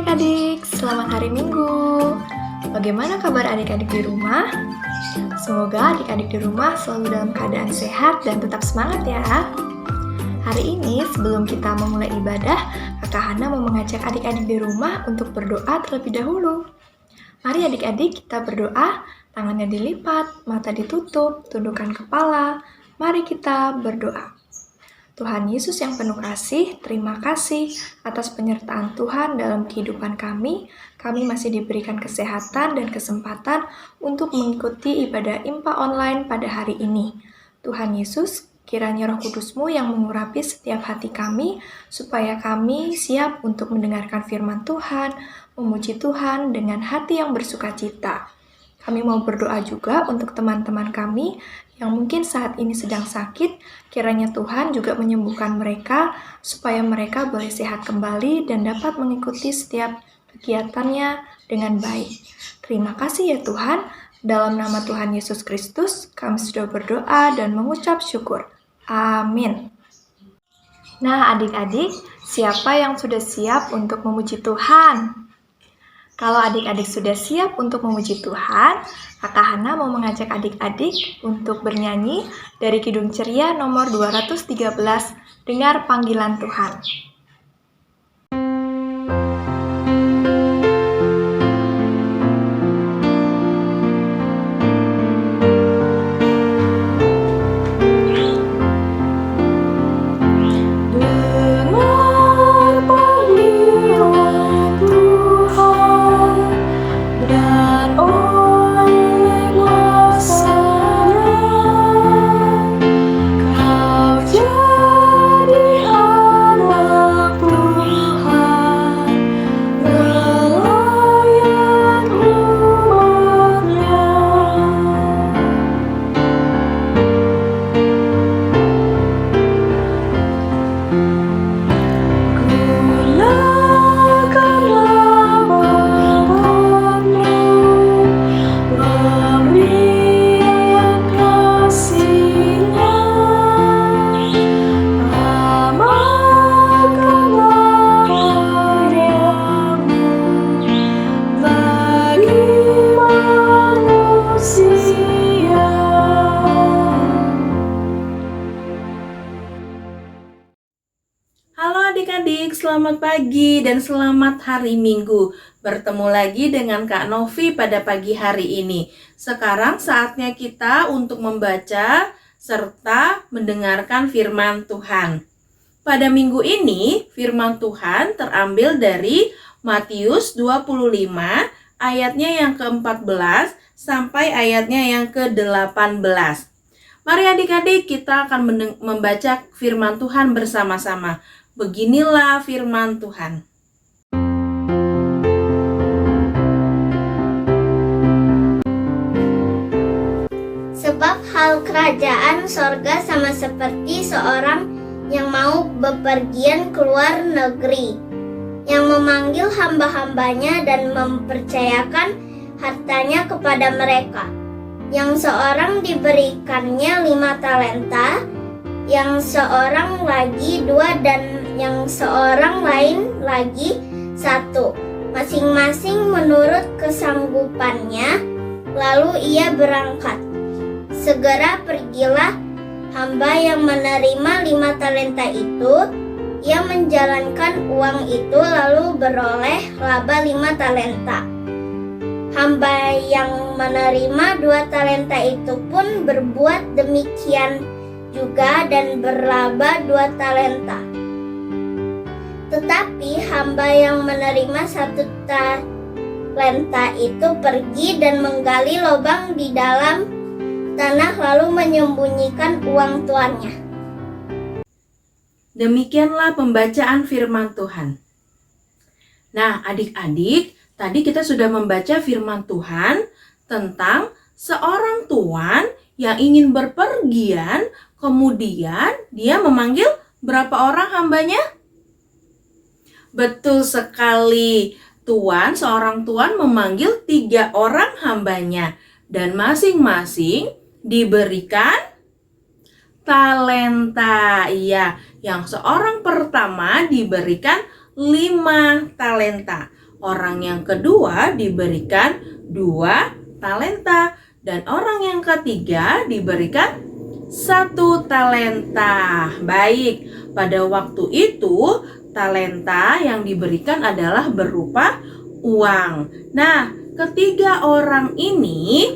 adik-adik, selamat hari Minggu. Bagaimana kabar adik-adik di rumah? Semoga adik-adik di rumah selalu dalam keadaan sehat dan tetap semangat ya. Hari ini sebelum kita memulai ibadah, Kakak Hana mau mengajak adik-adik di rumah untuk berdoa terlebih dahulu. Mari adik-adik kita berdoa, tangannya dilipat, mata ditutup, tundukkan kepala. Mari kita berdoa. Tuhan Yesus yang penuh kasih, terima kasih atas penyertaan Tuhan dalam kehidupan kami. Kami masih diberikan kesehatan dan kesempatan untuk mengikuti ibadah IMPA online pada hari ini. Tuhan Yesus, kiranya Roh Kudus-Mu yang mengurapi setiap hati kami, supaya kami siap untuk mendengarkan firman Tuhan, memuji Tuhan dengan hati yang bersukacita. Kami mau berdoa juga untuk teman-teman kami yang mungkin saat ini sedang sakit, kiranya Tuhan juga menyembuhkan mereka, supaya mereka boleh sehat kembali dan dapat mengikuti setiap kegiatannya dengan baik. Terima kasih ya Tuhan, dalam nama Tuhan Yesus Kristus, kami sudah berdoa dan mengucap syukur. Amin. Nah adik-adik, siapa yang sudah siap untuk memuji Tuhan? Kalau adik-adik sudah siap untuk memuji Tuhan, Kakak Hana mau mengajak adik-adik untuk bernyanyi dari Kidung Ceria nomor 213, Dengar Panggilan Tuhan. Adik-adik, selamat pagi dan selamat hari Minggu. Bertemu lagi dengan Kak Novi pada pagi hari ini. Sekarang saatnya kita untuk membaca serta mendengarkan firman Tuhan. Pada minggu ini, firman Tuhan terambil dari Matius 25 ayatnya yang ke-14 sampai ayatnya yang ke-18. Mari adik-adik, kita akan membaca firman Tuhan bersama-sama. Beginilah firman Tuhan. Sebab hal kerajaan sorga sama seperti seorang yang mau bepergian keluar negeri, yang memanggil hamba-hambanya dan mempercayakan hartanya kepada mereka. Yang seorang diberikannya 5 talenta, yang seorang lagi 2 dan yang seorang lain lagi 1, masing-masing menurut kesanggupannya. Lalu ia berangkat. Segera pergilah hamba yang menerima 5 talenta itu. Ia menjalankan uang itu lalu beroleh laba 5 talenta. Hamba yang menerima 2 talenta itu pun berbuat demikian juga dan berlaba 2 talenta. Tetapi hamba yang menerima 1 talenta itu pergi dan menggali lubang di dalam tanah lalu menyembunyikan uang tuannya. Demikianlah pembacaan firman Tuhan. Nah, adik-adik, tadi kita sudah membaca firman Tuhan tentang seorang tuan yang ingin berpergian, kemudian dia memanggil berapa orang hambanya? Betul sekali, seorang tuan memanggil 3 orang hambanya dan masing-masing diberikan talenta. Iya, yang seorang pertama diberikan 5 talenta. Orang yang kedua diberikan 2 talenta. Dan orang yang ketiga diberikan 1 talenta. Baik, pada waktu itu talenta yang diberikan adalah berupa uang. Nah, ketiga orang ini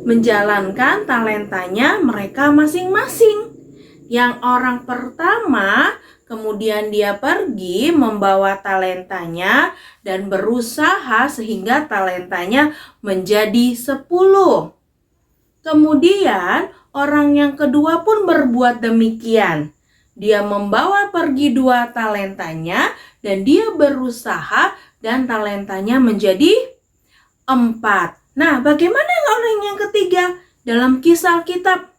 menjalankan talentanya mereka masing-masing. Yang orang pertama kemudian dia pergi membawa talentanya dan berusaha sehingga talentanya menjadi 10. Kemudian orang yang kedua pun berbuat demikian. Dia membawa pergi 2 talentanya dan dia berusaha dan talentanya menjadi 4. Nah, bagaimana orang yang ketiga dalam kisah Alkitab?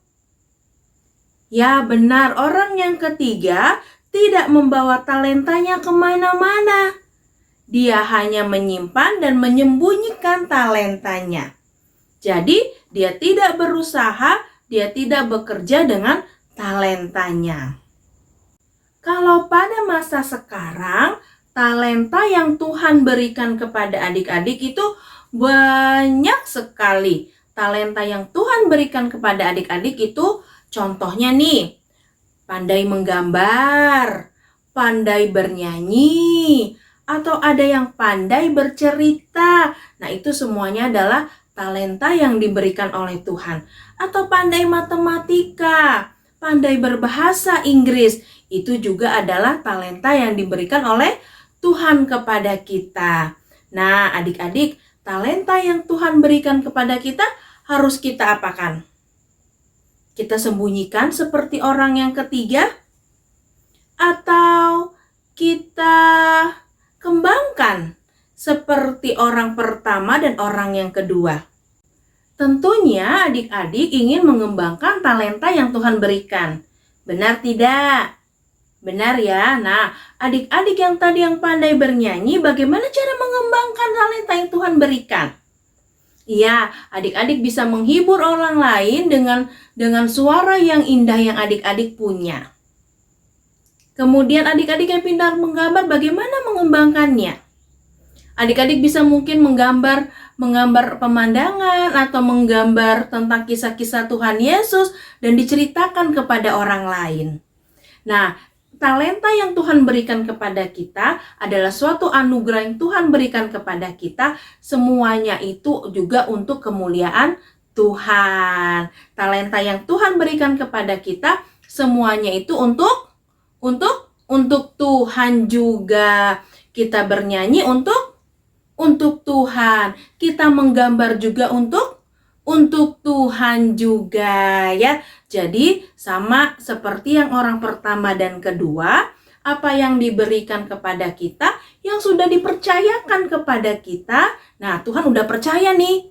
Ya benar, orang yang ketiga tidak membawa talentanya kemana-mana. Dia hanya menyimpan dan menyembunyikan talentanya. Jadi dia tidak berusaha, dia tidak bekerja dengan talentanya. Kalau pada masa sekarang, talenta yang Tuhan berikan kepada adik-adik itu banyak sekali. Talenta yang Tuhan berikan kepada adik-adik itu contohnya nih, pandai menggambar, pandai bernyanyi, atau ada yang pandai bercerita. Nah, itu semuanya adalah talenta yang diberikan oleh Tuhan. Atau pandai matematika, pandai berbahasa Inggris, itu juga adalah talenta yang diberikan oleh Tuhan kepada kita. Nah, adik-adik, talenta yang Tuhan berikan kepada kita harus kita apakan? Kita sembunyikan seperti orang yang ketiga? Atau kita kembangkan seperti orang pertama dan orang yang kedua? Tentunya adik-adik ingin mengembangkan talenta yang Tuhan berikan. Benar tidak? Benar ya? Nah, adik-adik yang tadi yang pandai bernyanyi, bagaimana cara mengembangkan talenta yang Tuhan berikan? Iya, adik-adik bisa menghibur orang lain dengan suara yang indah yang adik-adik punya. Kemudian adik-adik yang pintar menggambar, bagaimana mengembangkannya? Adik-adik bisa mungkin menggambar pemandangan atau menggambar tentang kisah-kisah Tuhan Yesus dan diceritakan kepada orang lain. Nah, talenta yang Tuhan berikan kepada kita adalah suatu anugerah yang Tuhan berikan kepada kita. Semuanya itu juga untuk kemuliaan Tuhan. Talenta yang Tuhan berikan kepada kita semuanya itu untuk Tuhan juga. Kita bernyanyi untuk Tuhan. Kita menggambar juga untuk Tuhan juga ya. Jadi sama seperti yang orang pertama dan kedua, apa yang diberikan kepada kita, yang sudah dipercayakan kepada kita. Nah, Tuhan udah percaya nih.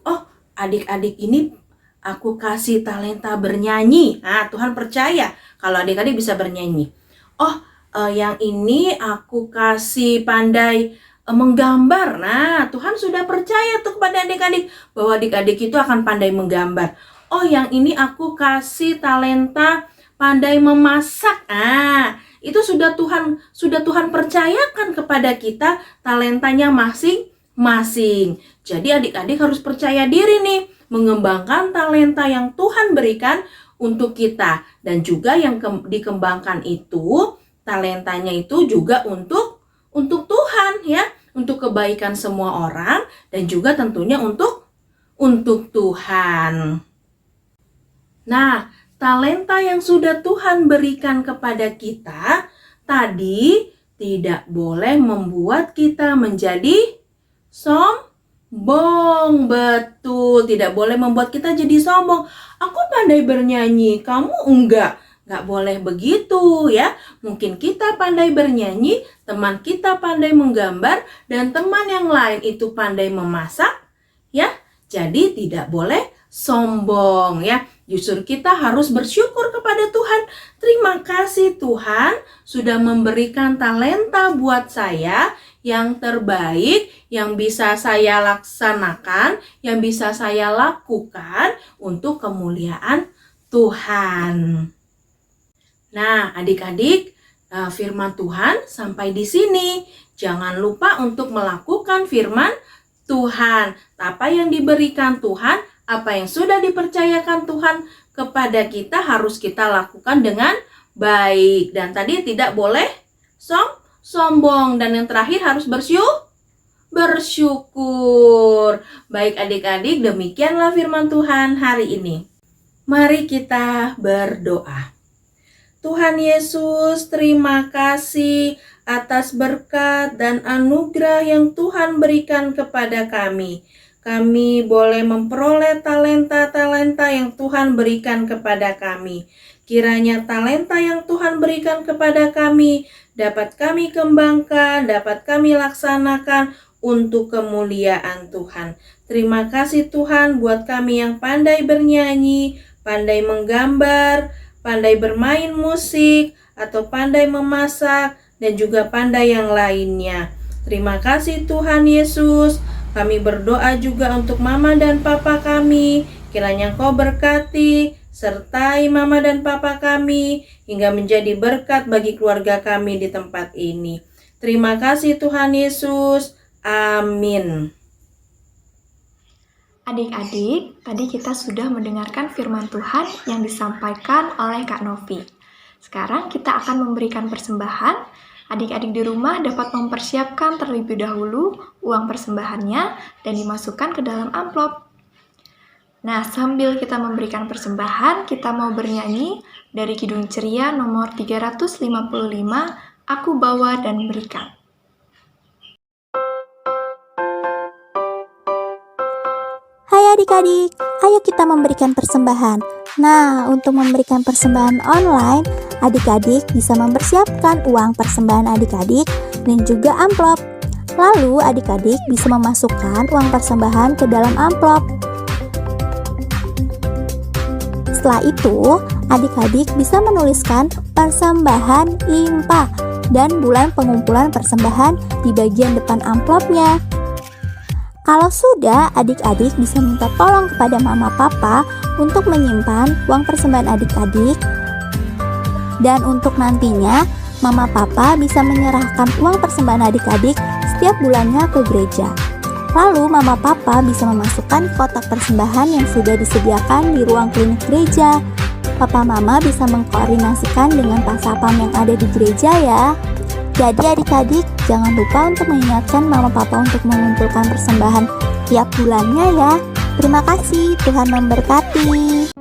Oh, adik-adik ini aku kasih talenta bernyanyi. Nah, Tuhan percaya kalau adik-adik bisa bernyanyi. Oh, yang ini aku kasih pandai menggambar. Nah, Tuhan sudah percaya tuh kepada adik-adik bahwa adik-adik itu akan pandai menggambar. Oh, yang ini aku kasih talenta pandai memasak. Nah, itu sudah Tuhan percayakan kepada kita talentanya masing-masing. Jadi adik-adik harus percaya diri nih, mengembangkan talenta yang Tuhan berikan untuk kita. Dan juga yang dikembangkan itu, talentanya itu juga untuk Tuhan ya, untuk kebaikan semua orang dan juga tentunya untuk Tuhan. Nah, talenta yang sudah Tuhan berikan kepada kita tadi tidak boleh membuat kita menjadi sombong. Betul, tidak boleh membuat kita jadi sombong. Aku pandai bernyanyi, kamu enggak. Nggak boleh begitu ya. Mungkin kita pandai bernyanyi, teman kita pandai menggambar, dan teman yang lain itu pandai memasak ya. Jadi tidak boleh sombong ya. Justru kita harus bersyukur kepada Tuhan. Terima kasih Tuhan sudah memberikan talenta buat saya yang terbaik, yang bisa saya laksanakan, yang bisa saya lakukan untuk kemuliaan Tuhan. Nah, adik-adik, Firman Tuhan sampai di sini. Jangan lupa untuk melakukan firman Tuhan. Apa yang diberikan Tuhan, apa yang sudah dipercayakan Tuhan kepada kita harus kita lakukan dengan baik. Dan tadi tidak boleh sombong. Dan yang terakhir harus bersyukur. Baik adik-adik, demikianlah firman Tuhan hari ini. Mari kita berdoa. Tuhan Yesus, terima kasih atas berkat dan anugerah yang Tuhan berikan kepada kami. Kami boleh memperoleh talenta-talenta yang Tuhan berikan kepada kami. Kiranya talenta yang Tuhan berikan kepada kami dapat kami kembangkan, dapat kami laksanakan untuk kemuliaan Tuhan. Terima kasih Tuhan buat kami yang pandai bernyanyi, pandai menggambar, pandai bermain musik, atau pandai memasak, dan juga pandai yang lainnya. Terima kasih Tuhan Yesus. Kami berdoa juga untuk Mama dan Papa kami. Kiranya Engkau berkati, sertai Mama dan Papa kami, hingga menjadi berkat bagi keluarga kami di tempat ini. Terima kasih Tuhan Yesus. Amin. Adik-adik, tadi kita sudah mendengarkan firman Tuhan yang disampaikan oleh Kak Novi. Sekarang kita akan memberikan persembahan. Adik-adik di rumah dapat mempersiapkan terlebih dahulu uang persembahannya dan dimasukkan ke dalam amplop. Nah, sambil kita memberikan persembahan, kita mau bernyanyi dari Kidung Ceria nomor 355, Aku Bawa dan Berikan. Hai adik-adik, ayo kita memberikan persembahan. Nah, untuk memberikan persembahan online, adik-adik bisa mempersiapkan uang persembahan adik-adik dan juga amplop. Lalu adik-adik bisa memasukkan uang persembahan ke dalam amplop. Setelah itu, adik-adik bisa menuliskan persembahan IMPA dan bulan pengumpulan persembahan di bagian depan amplopnya. Kalau sudah, adik-adik bisa minta tolong kepada Mama Papa untuk menyimpan uang persembahan adik-adik. Dan untuk nantinya, Mama Papa bisa menyerahkan uang persembahan adik-adik setiap bulannya ke gereja. Lalu Mama Papa bisa memasukkan kotak persembahan yang sudah disediakan di ruang klinik gereja. Papa Mama bisa mengkoordinasikan dengan pasapam yang ada di gereja ya. Jadi adik-adik, jangan lupa untuk mengingatkan Mama Papa untuk mengumpulkan persembahan tiap bulannya ya. Terima kasih, Tuhan memberkati.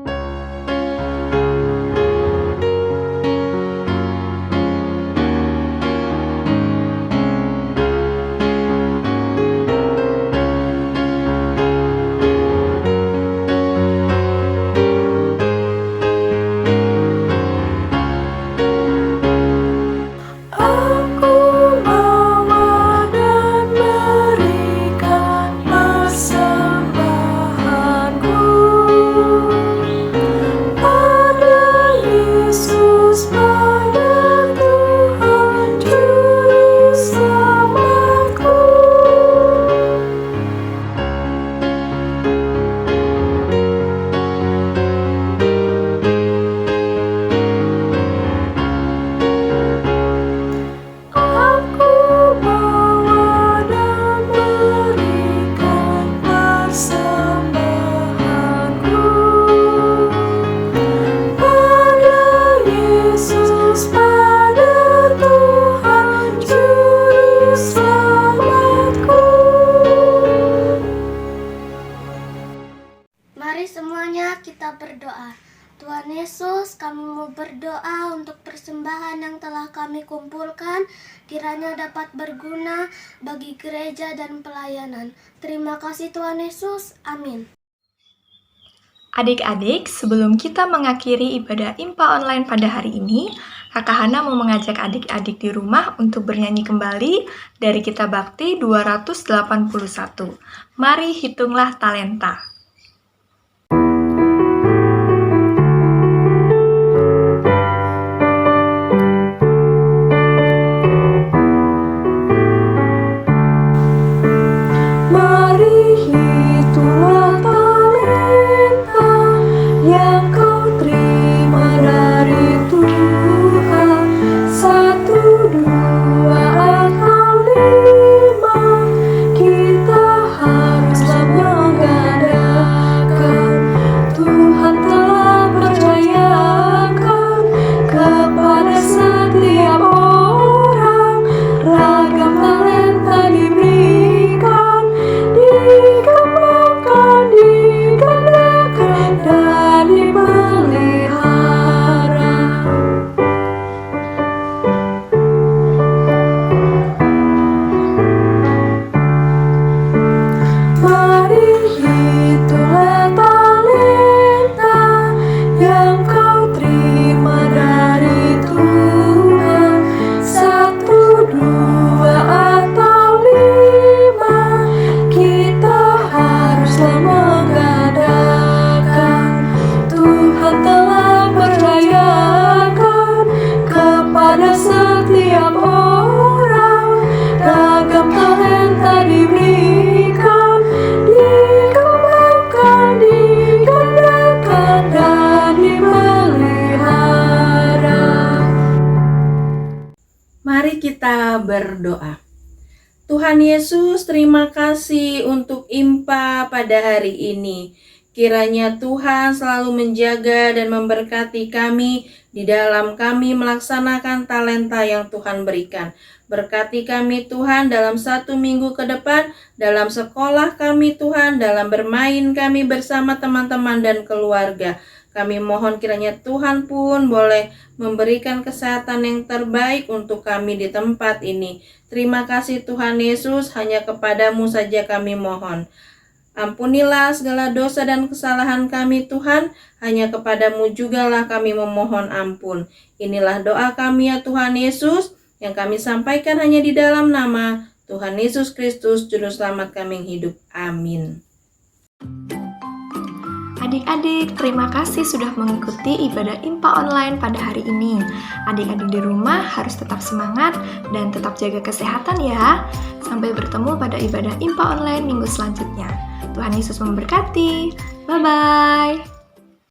Mari semuanya kita berdoa. Tuhan Yesus, kami mau berdoa untuk persembahan yang telah kami kumpulkan, kiranya dapat berguna bagi gereja dan pelayanan. Terima kasih Tuhan Yesus, amin. Adik-adik, sebelum kita mengakhiri ibadah IMPA online pada hari ini, Kakak Hana mau mengajak adik-adik di rumah untuk bernyanyi kembali dari Kitab Bakti 281. Mari hitunglah talenta. Yang kau terima dari Tuhan, satu Kita berdoa. Tuhan Yesus, terima kasih untuk IMPA pada hari ini. Kiranya Tuhan selalu menjaga dan memberkati kami di dalam kami melaksanakan talenta yang Tuhan berikan. Berkati kami Tuhan dalam 1 minggu ke depan, dalam sekolah kami Tuhan, dalam bermain kami bersama teman-teman dan keluarga. Kami mohon kiranya Tuhan pun boleh memberikan kesehatan yang terbaik untuk kami di tempat ini. Terima kasih Tuhan Yesus, hanya kepadamu saja kami mohon. Ampunilah segala dosa dan kesalahan kami Tuhan, hanya kepadamu jugalah kami memohon ampun. Inilah doa kami ya Tuhan Yesus, yang kami sampaikan hanya di dalam nama Tuhan Yesus Kristus, Juru Selamat kami yang hidup. Amin. Adik-adik, terima kasih sudah mengikuti ibadah IMPA online pada hari ini. Adik-adik di rumah harus tetap semangat dan tetap jaga kesehatan ya. Sampai bertemu pada ibadah IMPA online minggu selanjutnya. Tuhan Yesus memberkati. Bye-bye.